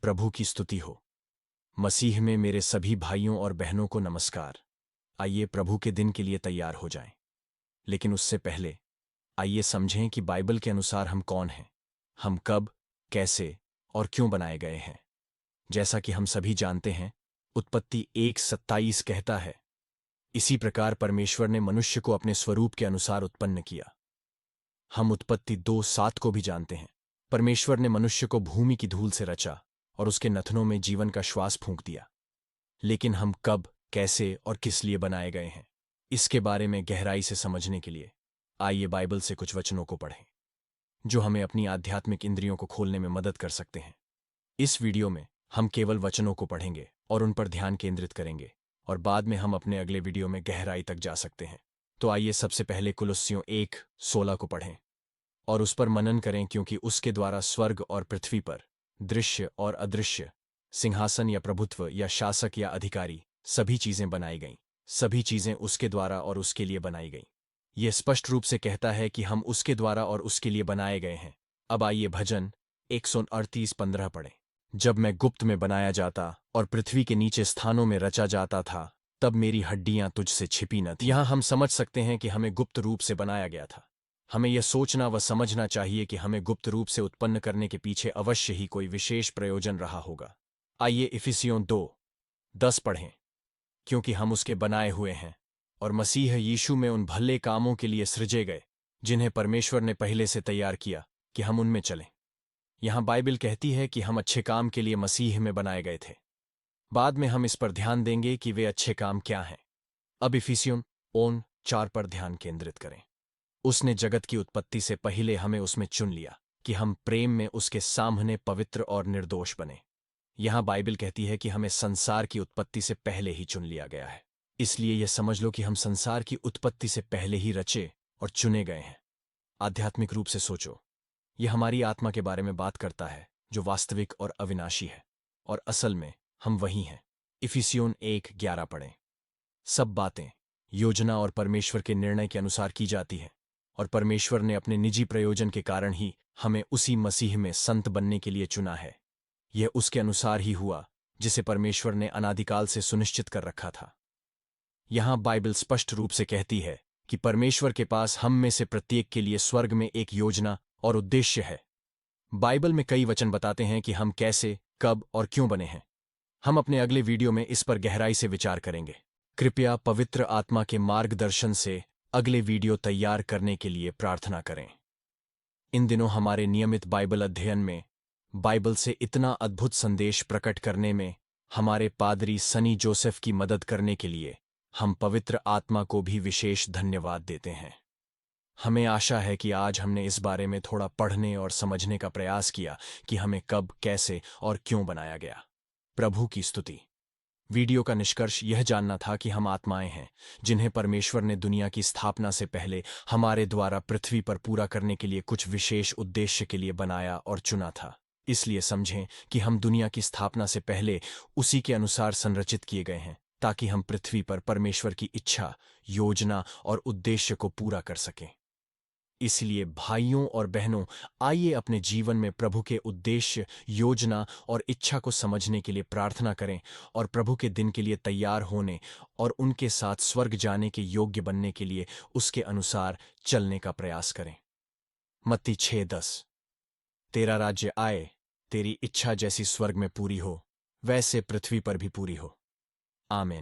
प्रभु की स्तुति हो। मसीह में मेरे सभी भाइयों और बहनों को नमस्कार। आइए प्रभु के दिन के लिए तैयार हो जाएं। लेकिन उससे पहले आइए समझें कि बाइबल के अनुसार हम कौन हैं, हम कब, कैसे और क्यों बनाए गए हैं। जैसा कि हम सभी जानते हैं, उत्पत्ति 1:27 कहता है, इसी प्रकार परमेश्वर ने मनुष्य को अपने स्वरूप के अनुसार उत्पन्न किया। हम उत्पत्ति 2:7 को भी जानते हैं। परमेश्वर ने मनुष्य को भूमि की धूल से रचा और उसके नथनों में जीवन का श्वास फूंक दिया। लेकिन हम कब, कैसे और किस लिए बनाए गए हैं, इसके बारे में गहराई से समझने के लिए आइए बाइबल से कुछ वचनों को पढ़ें, जो हमें अपनी आध्यात्मिक इंद्रियों को खोलने में मदद कर सकते हैं। इस वीडियो में हम केवल वचनों को पढ़ेंगे और उन पर ध्यान केंद्रित करेंगे, और बाद में हम अपने अगले वीडियो में गहराई तक जा सकते हैं। तो आइए सबसे पहले कुलुस्सियों 1:16 को पढ़ें और उस पर मनन करें, क्योंकि उसके द्वारा स्वर्ग और पृथ्वी पर, दृश्य और अदृश्य, सिंहासन या प्रभुत्व या शासक या अधिकारी, सभी चीजें बनाई गईं। सभी चीजें उसके द्वारा और उसके लिए बनाई गईं। यह स्पष्ट रूप से कहता है कि हम उसके द्वारा और उसके लिए बनाए गए हैं। अब आइए भजन 138:15 पढ़ें। जब मैं गुप्त में बनाया जाता और पृथ्वी के नीचे स्थानों में रचा जाता था, तब मेरी हड्डियां तुझसे छिपी न थीं। यहां हम समझ सकते हैं कि हमें गुप्त रूप से बनाया गया था। हमें यह सोचना व समझना चाहिए कि हमें गुप्त रूप से उत्पन्न करने के पीछे अवश्य ही कोई विशेष प्रयोजन रहा होगा। आइए इफिसियों 2:10 पढ़ें। क्योंकि हम उसके बनाए हुए हैं और मसीह यीशु में उन भले कामों के लिए सृजे गए, जिन्हें परमेश्वर ने पहले से तैयार किया कि हम उनमें चलें। यहां बाइबल कहती है कि हम अच्छे काम के लिए मसीह में बनाए गए थे। बाद में हम इस पर ध्यान देंगे कि वे अच्छे काम क्या हैं। अब इफिसियों 4 पर ध्यान केंद्रित करें। उसने जगत की उत्पत्ति से पहले हमें उसमें चुन लिया कि हम प्रेम में उसके सामने पवित्र और निर्दोष बने। यहां बाइबल कहती है कि हमें संसार की उत्पत्ति से पहले ही चुन लिया गया है। इसलिए यह समझ लो कि हम संसार की उत्पत्ति से पहले ही रचे और चुने गए हैं। आध्यात्मिक रूप से सोचो, यह हमारी आत्मा के बारे में बात करता है, जो वास्तविक और अविनाशी है, और असल में हम वही हैं। इफिसियों 1:11 पढ़ें। सब बातें योजना और परमेश्वर के निर्णय के अनुसार की जाती हैं, और परमेश्वर ने अपने निजी प्रयोजन के कारण ही हमें उसी मसीह में संत बनने के लिए चुना है। यह उसके अनुसार ही हुआ जिसे परमेश्वर ने अनादिकाल से सुनिश्चित कर रखा था। यहां बाइबल स्पष्ट रूप से कहती है कि परमेश्वर के पास हम में से प्रत्येक के लिए स्वर्ग में एक योजना और उद्देश्य है। बाइबल में कई वचन बताते हैं कि हम कैसे, कब और क्यों बने हैं। हम अपने अगले वीडियो में इस पर गहराई से विचार करेंगे। कृपया पवित्र आत्मा के मार्गदर्शन से अगले वीडियो तैयार करने के लिए प्रार्थना करें। इन दिनों हमारे नियमित बाइबल अध्ययन में बाइबल से इतना अद्भुत संदेश प्रकट करने में हमारे पादरी सनी जोसेफ की मदद करने के लिए हम पवित्र आत्मा को भी विशेष धन्यवाद देते हैं। हमें आशा है कि आज हमने इस बारे में थोड़ा पढ़ने और समझने का प्रयास किया कि हमें कब, कैसे और क्यों बनाया गया। प्रभु की स्तुति। वीडियो का निष्कर्ष यह जानना था कि हम आत्माएं हैं, जिन्हें परमेश्वर ने दुनिया की स्थापना से पहले हमारे द्वारा पृथ्वी पर पूरा करने के लिए कुछ विशेष उद्देश्य के लिए बनाया और चुना था। इसलिए समझें कि हम दुनिया की स्थापना से पहले उसी के अनुसार संरचित किए गए हैं, ताकि हम पृथ्वी पर परमेश्वर की इच्छा, योजना और उद्देश्य को पूरा कर सकें। इसलिए भाइयों और बहनों, आइए अपने जीवन में प्रभु के उद्देश्य, योजना और इच्छा को समझने के लिए प्रार्थना करें और प्रभु के दिन के लिए तैयार होने और उनके साथ स्वर्ग जाने के योग्य बनने के लिए उसके अनुसार चलने का प्रयास करें। मत्ती 6:10। तेरा राज्य आए, तेरी इच्छा जैसी स्वर्ग में पूरी हो, वैसे पृथ्वी पर भी पूरी हो। आमीन।